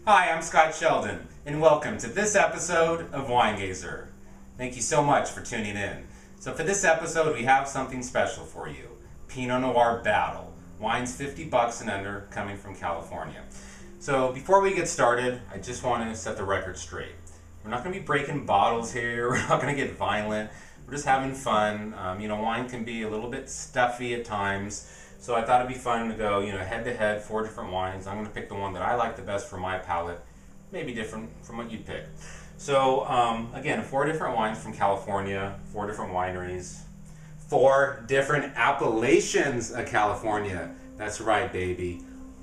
Hi, I'm Scott Sheldon, and welcome to this episode of Winegazer. Thank you so much for tuning in. So for this episode, we have something special for you. Pinot Noir Battle. Wines $50 and under, coming from California. So before we get started, I just want to set the record straight. We're not going to be breaking bottles here. We're not going to get violent. We're just having fun. Wine can be a little bit stuffy at times. So I thought it'd be fun to go, head to head, 4 different wines. I'm going to pick the one that I like the best for my palate. Maybe different from what you'd pick. So again, 4 different wines from California, 4 different wineries, 4 different appellations of California. That's right, baby.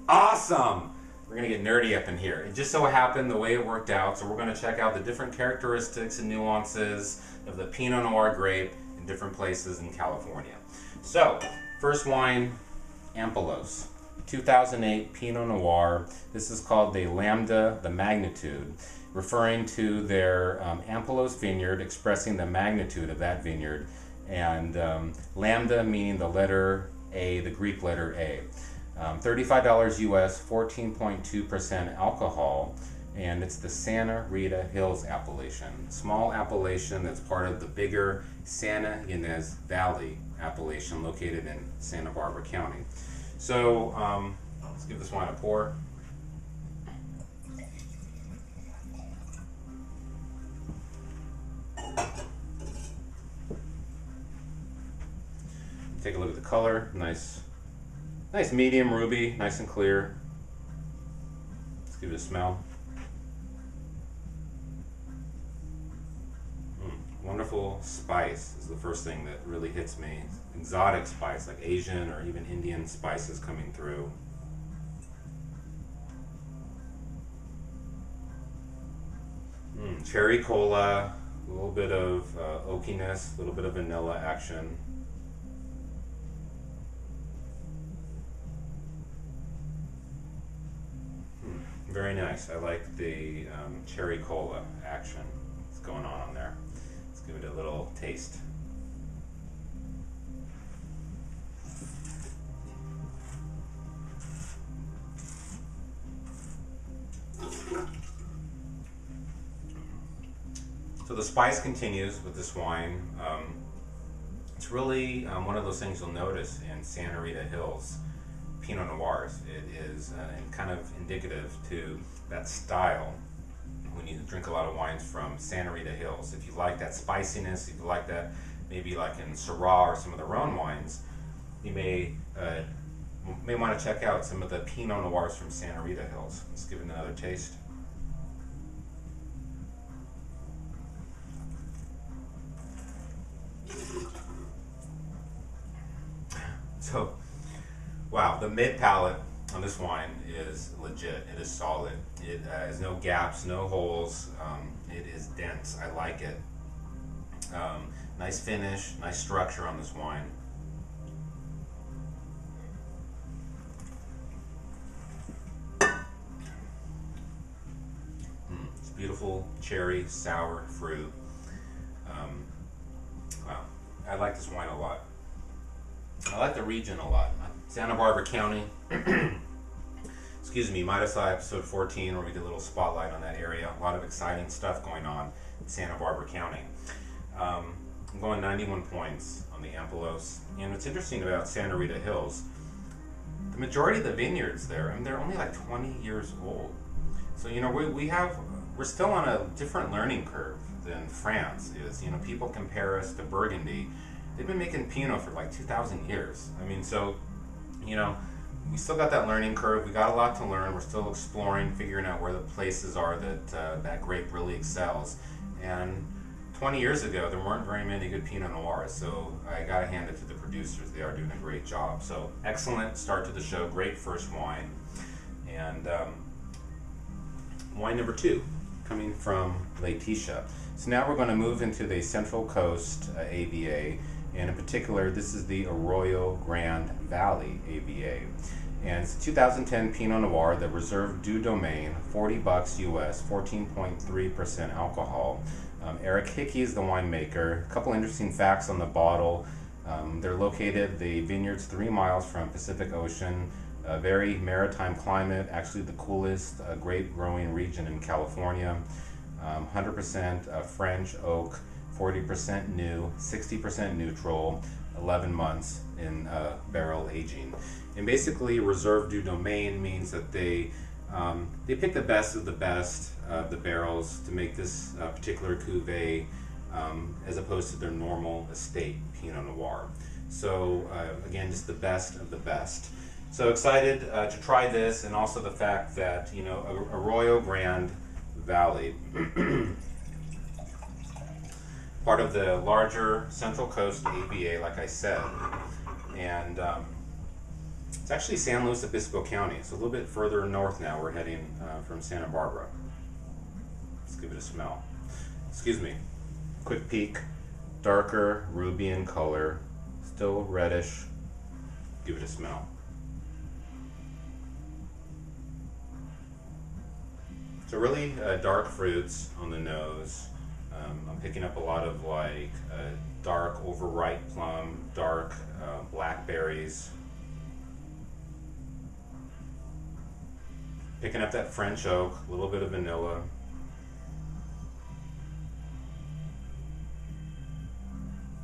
Awesome! We're going to get nerdy up in here. It just so happened the way it worked out, so we're going to check out the different characteristics and nuances of the Pinot Noir grape in different places in California. So, first wine, Ampelos, 2008 Pinot Noir. This is called the Lambda, the magnitude, referring to their Ampelos vineyard, expressing the magnitude of that vineyard, and Lambda meaning the letter A, the Greek letter A. $35 US, 14.2% alcohol, and it's the Santa Rita Hills appellation. Small appellation that's part of the bigger Santa Ynez Valley appellation located in Santa Barbara County. So let's give this wine a pour. Take a look at the color. Nice medium ruby, nice and clear. Let's give it a smell. Wonderful spice is the first thing that really hits me. Exotic spice, like Asian or even Indian spices coming through. Cherry cola, a little bit of oakiness, a little bit of vanilla action. Very nice. I like the cherry cola action that's going on there. Let's give it a little taste. So the spice continues with this wine. It's really one of those things you'll notice in Santa Rita Hills Pinot Noirs. It is kind of indicative to that style when you drink a lot of wines from Santa Rita Hills. If you like that spiciness, if you like that maybe like in Syrah or some of the Rhone wines, you may want to check out some of the Pinot Noirs from Santa Rita Hills. Let's give it another taste. So, wow, the mid palate on this wine is legit. It is solid. It has no gaps, no holes. It is dense. I like it. Nice finish, nice structure on this wine. It's beautiful cherry, sour fruit. Wow, I like this wine a lot. I like the region a lot. Santa Barbara County. Excuse me, you might have saw episode 14 where we did a little spotlight on that area. A lot of exciting stuff going on in Santa Barbara County. I'm going 91 points on the Ampelos. And what's interesting about Santa Rita Hills, the majority of the vineyards there, they're only like 20 years old. So, we're still on a different learning curve than France is. People compare us to Burgundy. They've been making Pinot for like 2,000 years. We still got that learning curve. We got a lot to learn. We're still exploring, figuring out where the places are that that grape really excels. And 20 years ago, there weren't very many good Pinot Noirs, so I got to hand it to the producers. They are doing a great job. So excellent start to the show. Great first wine. And wine number 2, coming from Laetitia. So now we're going to move into the Central Coast AVA. And in particular, this is the Arroyo Grande Valley AVA. And it's a 2010 Pinot Noir, the Reserve du Domaine, $40 US, 14.3% alcohol. Eric Hickey is the winemaker. A couple interesting facts on the bottle. They're located, the vineyard's 3 miles from Pacific Ocean. A very maritime climate, actually the coolest grape growing region in California. 100% French oak, 40% new, 60% neutral, 11 months in barrel aging. And basically reserve du domaine means that they pick the best of the barrels to make this particular cuvee as opposed to their normal estate Pinot Noir. So again, just the best of the best. So excited to try this, and also the fact that, you know, Arroyo Grande Valley, part of the larger Central Coast AVA, like I said, and it's actually San Luis Obispo County. It's a little bit further north now. We're heading from Santa Barbara. Let's give it a smell. Excuse me. Quick peek. Darker ruby in color, still reddish. Give it a smell. So really dark fruits on the nose. I'm picking up a lot of like dark overripe plum, dark blackberries. Picking up that French oak, a little bit of vanilla.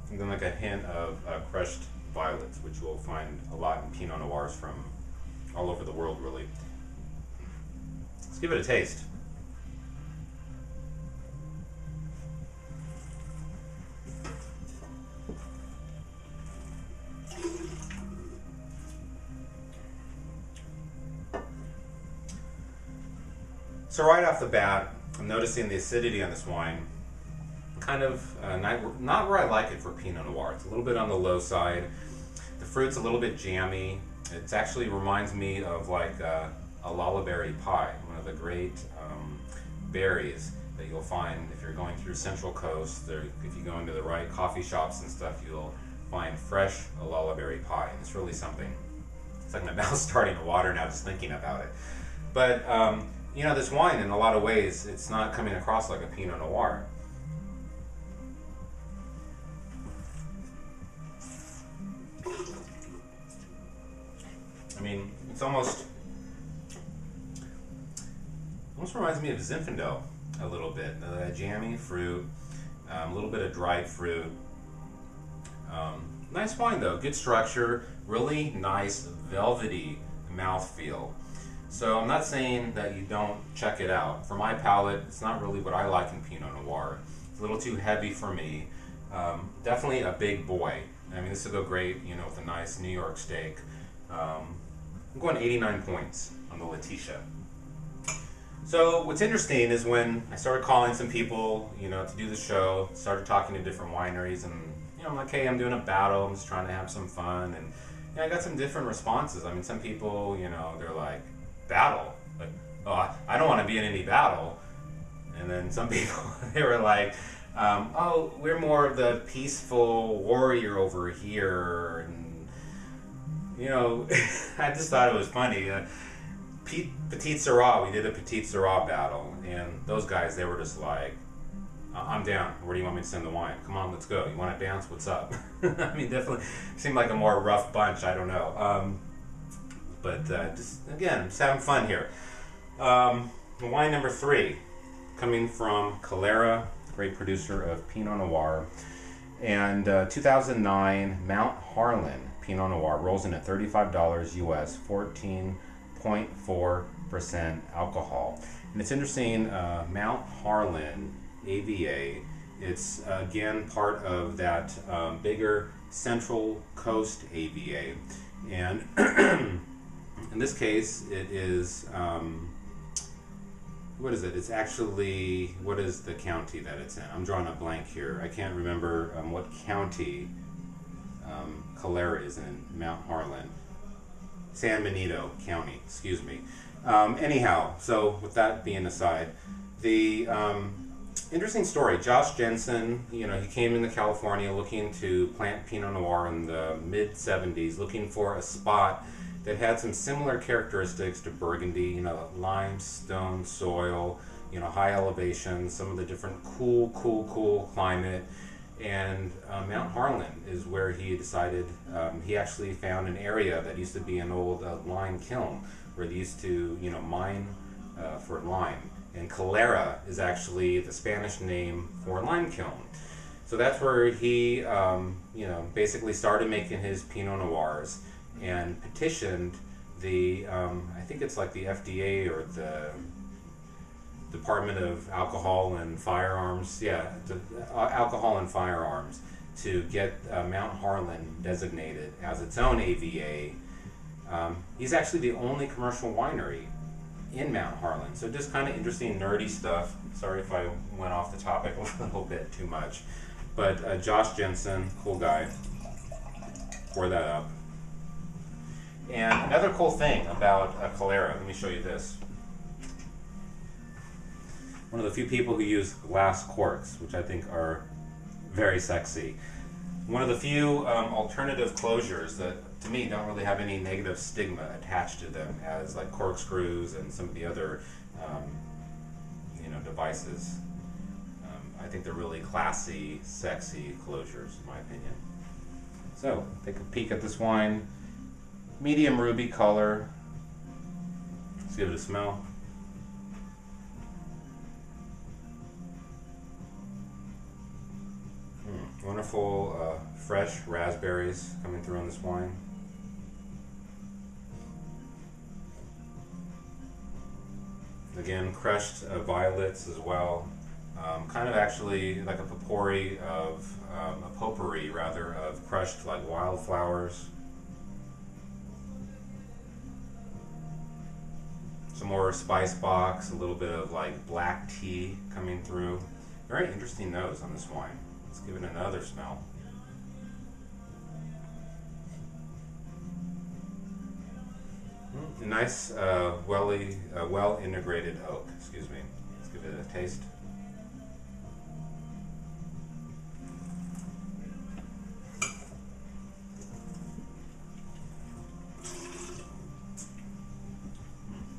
And then like a hint of crushed violets, which you'll find a lot in Pinot Noirs from all over the world, really. Let's give it a taste. So right off the bat, I'm noticing the acidity on this wine. Kind of not where I like it for Pinot Noir. It's a little bit on the low side. The fruit's a little bit jammy. It actually reminds me of like a lullaberry pie, one of the great berries that you'll find if you're going through Central Coast. If you go into the right coffee shops and stuff, you'll find fresh lullaberry pie. And it's really something. It's like my mouth's starting to water now just thinking about it. But you know, this wine, in a lot of ways, it's not coming across like a Pinot Noir. I mean, it's almost reminds me of Zinfandel a little bit. Jammy fruit, a little bit of dried fruit. Nice wine though, good structure, really nice velvety mouthfeel. So I'm not saying that you don't check it out. For my palate, it's not really what I like in Pinot Noir. It's a little too heavy for me. Definitely a big boy. I mean, this will go great, you know, with a nice New York steak. I'm going 89 points on the Letitia. So what's interesting is when I started calling some people, you know, to do the show, started talking to different wineries, and you know, I'm like, hey, I'm doing a battle. I'm just trying to have some fun, and you know, I got some different responses. I mean, some people, you know, they're like, battle? Like, oh, I don't want to be in any battle. And then some people, they were like, oh, we're more of the peaceful warrior over here. And, you know, I just thought it was funny. Petit Syrah, we did a Petit Syrah battle, and those guys, they were just like, I'm down. Where do you want me to send the wine? Come on, let's go. You want to dance? What's up? I mean, definitely seemed like a more rough bunch. I don't know. But just, again, just having fun here. Wine number 3, coming from Calera, great producer of Pinot Noir. And 2009 Mount Harlan Pinot Noir rolls in at $35 US, 14.4% alcohol. And it's interesting, Mount Harlan AVA, it's again part of that bigger Central Coast AVA. And in this case, it is, what is it? It's actually, what is the county that it's in? I'm drawing a blank here. I can't remember what county Calera is in, Mount Harlan. San Benito County, excuse me. Anyhow, so with that being aside, the interesting story, Josh Jensen, you know, he came into California looking to plant Pinot Noir in the mid-70s, looking for a spot that had some similar characteristics to Burgundy, you know, limestone soil, you know, high elevation, some of the different cool climate. And Mount Harlan is where he decided, he actually found an area that used to be an old lime kiln where they used to, mine for lime. And Calera is actually the Spanish name for lime kiln. So that's where he, basically started making his Pinot Noirs and petitioned the, I think it's like the FDA or the Department of Alcohol and Firearms, Alcohol and Firearms, to get Mount Harlan designated as its own AVA. He's actually the only commercial winery in Mount Harlan. So just kind of interesting, nerdy stuff. Sorry if I went off the topic a little bit too much. But Josh Jensen, cool guy, pour that up. And another cool thing about Calera, let me show you this. One of the few people who use glass corks, which I think are very sexy. One of the few alternative closures that, to me, don't really have any negative stigma attached to them as like corkscrews and some of the other, devices. I think they're really classy, sexy closures, in my opinion. So, take a peek at this wine. Medium ruby color. Let's give it a smell. Wonderful fresh raspberries coming through on this wine. Again, crushed violets as well. Kind of actually like a potpourri of, a potpourri rather, of crushed like wildflowers. Some more spice box, a little bit of like black tea coming through. Very interesting nose on this wine. Let's give it another smell. Nice, well integrated oak. Excuse me. Let's give it a taste.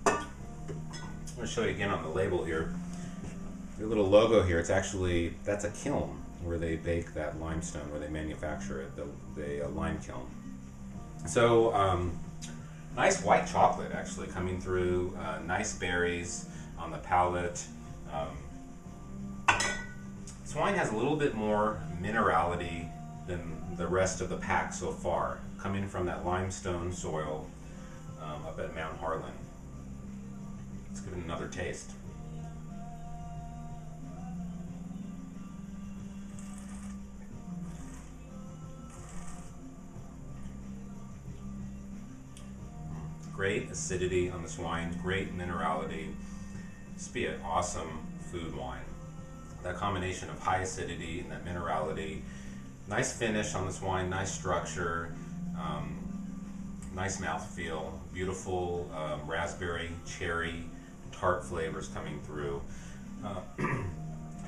I'm going to show you again on the label here. The little logo here, it's actually, that's a kiln where they bake that limestone, where they manufacture it, the lime kiln. So, nice white chocolate actually coming through, nice berries on the palate. This wine has a little bit more minerality than the rest of the pack so far, coming from that limestone soil up at Mount Harlan. Let's give it another taste. Great acidity on this wine, great minerality. This would be an awesome food wine. That combination of high acidity and that minerality. Nice finish on this wine, nice structure, nice mouthfeel, beautiful raspberry, cherry, tart flavors coming through.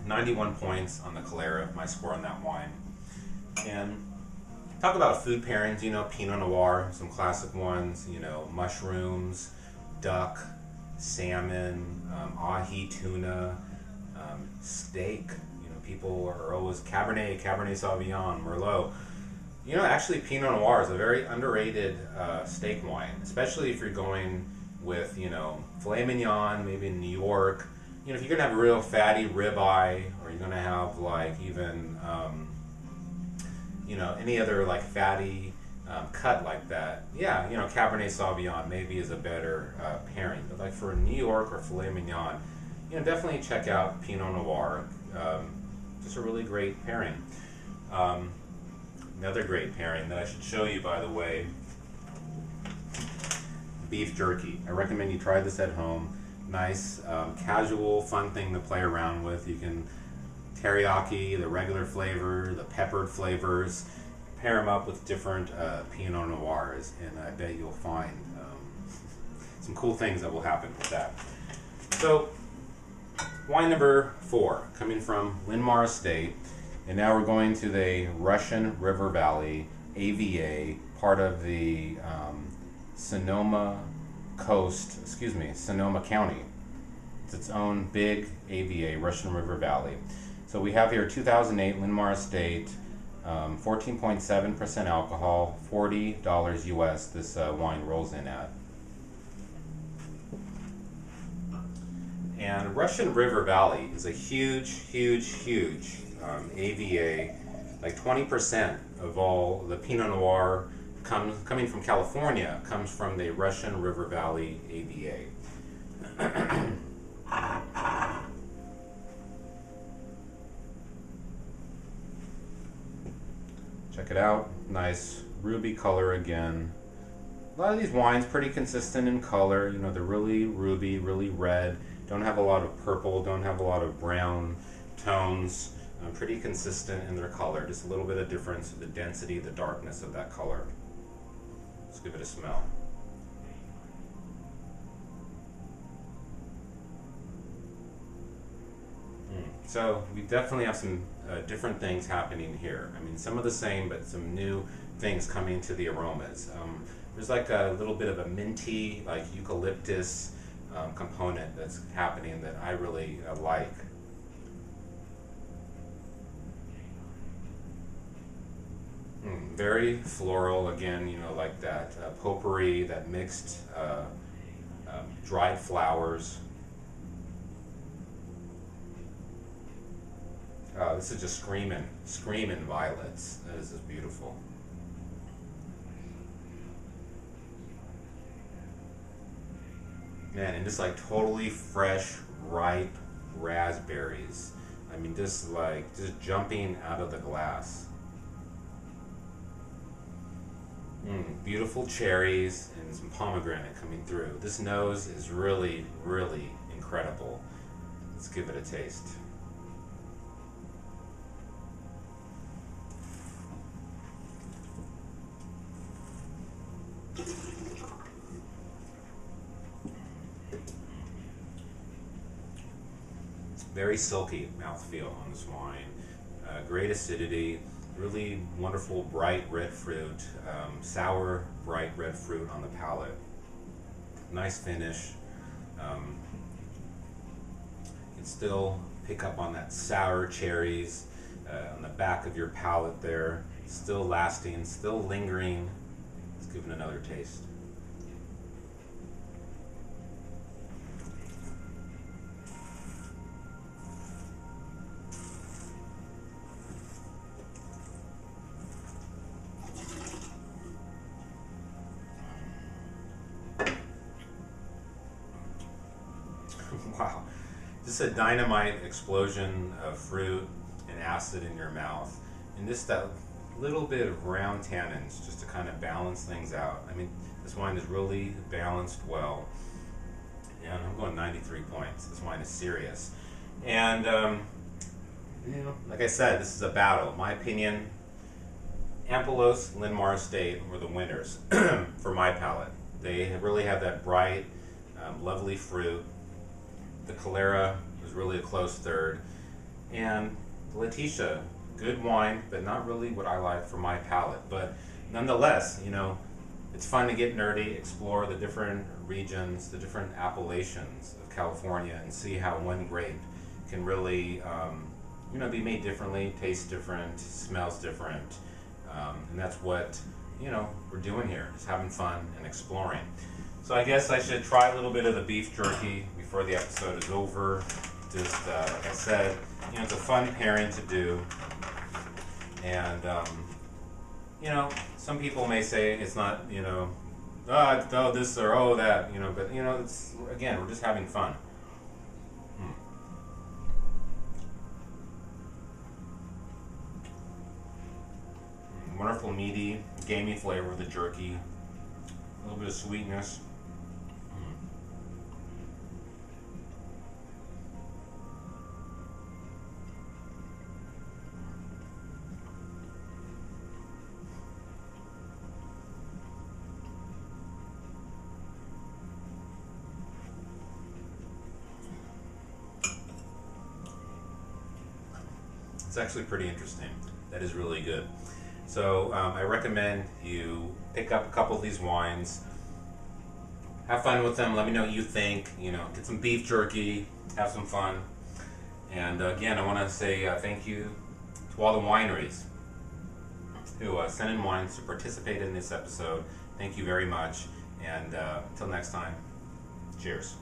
91 points on the Calera, my score on that wine. And talk about food pairings, Pinot Noir, some classic ones, mushrooms, duck, salmon, ahi tuna, steak. People are always Cabernet Sauvignon, Merlot. Actually Pinot Noir is a very underrated steak wine, especially if you're going with, filet mignon, maybe in New York. If you're going to have a real fatty ribeye, or you're going to have like even, any other like fatty cut like that, Cabernet Sauvignon maybe is a better pairing. But like for New York or filet mignon, definitely check out Pinot Noir. Just a really great pairing. Another great pairing that I should show you, by the way, beef jerky. I recommend you try this at home. Nice, casual, fun thing to play around with. You can teriyaki, the regular flavor, the peppered flavors, pair them up with different Pinot Noirs, and I bet you'll find some cool things that will happen with that. So, wine number 4, coming from Linmar Estate, and now we're going to the Russian River Valley AVA, part of the Sonoma County. It's its own big AVA, Russian River Valley. So we have here 2008 Linmar Estate, 14.7% alcohol, $40 US this wine rolls in at. And Russian River Valley is a huge AVA. Like 20% of all the Pinot Noir coming from California comes from the Russian River Valley AVA. Check it out, nice ruby color again. A lot of these wines pretty consistent in color, you know, they're really ruby, really red, don't have a lot of purple, don't have a lot of brown tones. Pretty consistent in their color, just a little bit of difference in the density, the darkness of that color. Let's give it a smell. So we definitely have some different things happening here. I mean, some of the same, but some new things coming to the aromas. There's like a little bit of a minty, like eucalyptus component that's happening that I really like. Very floral again, you know, like that potpourri, that mixed dried flowers. This is just screaming violets. This is beautiful. Man, and just like totally fresh, ripe raspberries. I mean, just jumping out of the glass. Beautiful cherries and some pomegranate coming through. This nose is really incredible. Let's give it a taste. Very silky mouthfeel on this wine. Great acidity. Really wonderful bright red fruit, sour bright red fruit on the palate. Nice finish. You can still pick up on that sour cherries on the back of your palate there. Still lasting, still lingering. Let's give it another taste. Wow, just a dynamite explosion of fruit and acid in your mouth, and just that little bit of round tannins just to kind of balance things out. I mean, this wine is really balanced well, and I'm going 93 points. This wine is serious, and you know, like I said, this is a battle. In my opinion, Ampelos, Linmar Estate were the winners for my palate. They really have that bright, lovely fruit. The Calera was really a close third, and Letitia, good wine, but not really what I like for my palate. But nonetheless, you know, it's fun to get nerdy, explore the different regions, the different appellations of California, and see how one grape can really, you know, be made differently, taste different, smells different, and that's what, you know, we're doing here, just having fun and exploring. So I guess I should try a little bit of the beef jerky before the episode is over. Just like I said, you know, it's a fun pairing to do, and you know, some people may say it's not, you know, oh this or oh that, you know, but you know, it's, again, we're just having fun. Wonderful meaty, gamey flavor of the jerky, a little bit of sweetness. It's actually pretty interesting. That is really good. So I recommend you pick up a couple of these wines, have fun with them, let me know what you think, you know, get some beef jerky, have some fun, And again, I want to say thank you to all the wineries who sent in wines to participate in this episode. Thank you very much. And until next time, cheers.